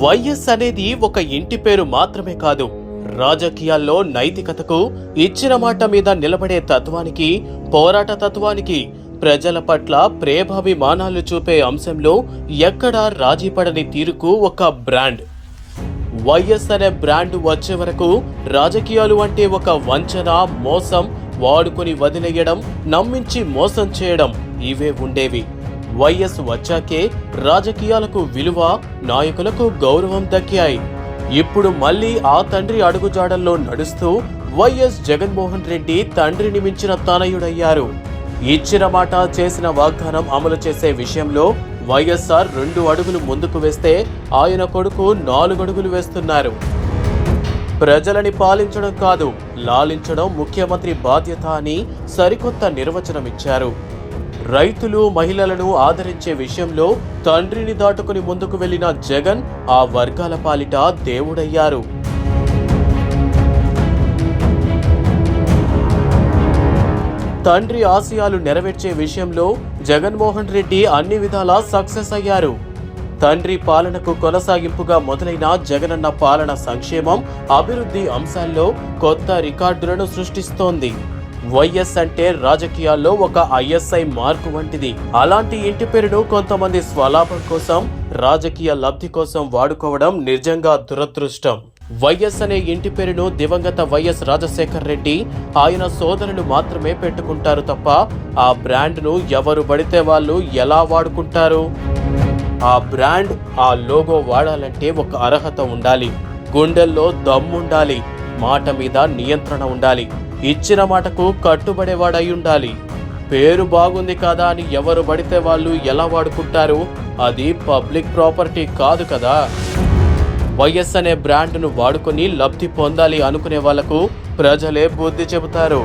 YS అనేది ఒక ఇంటి పేరు మాత్రమే కాదు, రాజకీయాల్లో నైతికతకు, ఇచ్చిన మాట మీద నిలబడే తత్వానికి, పోరాట తత్వానికి, ప్రజల పట్ల ప్రేమాభిమానాలు చూపే అంశంలో ఎక్కడా రాజీపడని తీరుకు ఒక బ్రాండ్. వైఎస్ అనే బ్రాండ్ వచ్చే వరకు రాజకీయాలు అంటే ఒక వంచన, మోసం, వాడుకొని వదిలేయడం, నమ్మించి మోసం చేయడం ఇవే ఉండేవి. వైఎస్ వచ్చాకే రాజకీయాలకు విలువ, నాయకులకు గౌరవం దక్కాయి. ఇప్పుడు మళ్ళీ ఆ తండ్రి అడుగుజాడల్లో నడుస్తూ వైఎస్ జగన్మోహన్ రెడ్డి తండ్రిని మించిన తనయుడయ్యారు. ఇచ్చిన మాట, చేసిన వాగ్దానం అమలు చేసే విషయంలో వైఎస్ఆర్ 2 అడుగులు ముందుకు వేస్తే ఆయన కొడుకు 4 అడుగులు వేస్తున్నారు. ప్రజలని పాలించడం కాదు, లాలించడం ముఖ్యమంత్రి బాధ్యత అని సరికొత్త నిర్వచనం ఇచ్చారు. రైతులు, మహిళలను ఆదరించే విషయంలో తండ్రిని దాటుకుని ముందుకు వెళ్లిన జగన్ ఆ వర్గాల పాలిట దేవుడయ్యారు. తండ్రి ఆశయాలు నెరవేర్చే విషయంలో జగన్మోహన్ రెడ్డి అన్ని విధాలా సక్సెస్ అయ్యారు. తండ్రి పాలనకు కొనసాగింపుగా మొదలైన జగనన్న పాలన సంక్షేమం, అభివృద్ధి అంశాల్లో కొత్త రికార్డులను సృష్టిస్తోంది. వైఎస్ అంటే రాజకీయాల్లో ఒక ఐఎస్ఐ మార్కు వంటిది. అలాంటి ఇంటి పేరును కొంతమంది స్వలాభం కోసం, రాజకీయ లబ్ధి కోసం వాడుకోవడం నిజంగా దురదృష్టం. వైఎస్ అనే ఇంటి పేరును దివంగత వైఎస్ రాజశేఖర్ రెడ్డి, ఆయన సోదరులు మాత్రమే పెట్టుకుంటారు తప్ప ఆ బ్రాండ్ను ఎవరు పడితే వాళ్ళు ఎలా వాడుకుంటారు? ఆ బ్రాండ్, ఆ లోగో వాడాలంటే ఒక అర్హత ఉండాలి, గుండెల్లో దమ్ముండాలి, మాట మీద నియంత్రణ ఉండాలి, ఇచ్చిన మాటకు కట్టుబడేవాడై ఉండాలి. పేరు బాగుంది కదా అని ఎవరు పడితే వాళ్ళు ఎలా వాడుకుంటారు? అది పబ్లిక్ ప్రాపర్టీ కాదు కదా. వైఎస్ అనే బ్రాండ్ను వాడుకొని లబ్ధి పొందాలి అనుకునే వాళ్లకు ప్రజలే బుద్ధి చెబుతారు.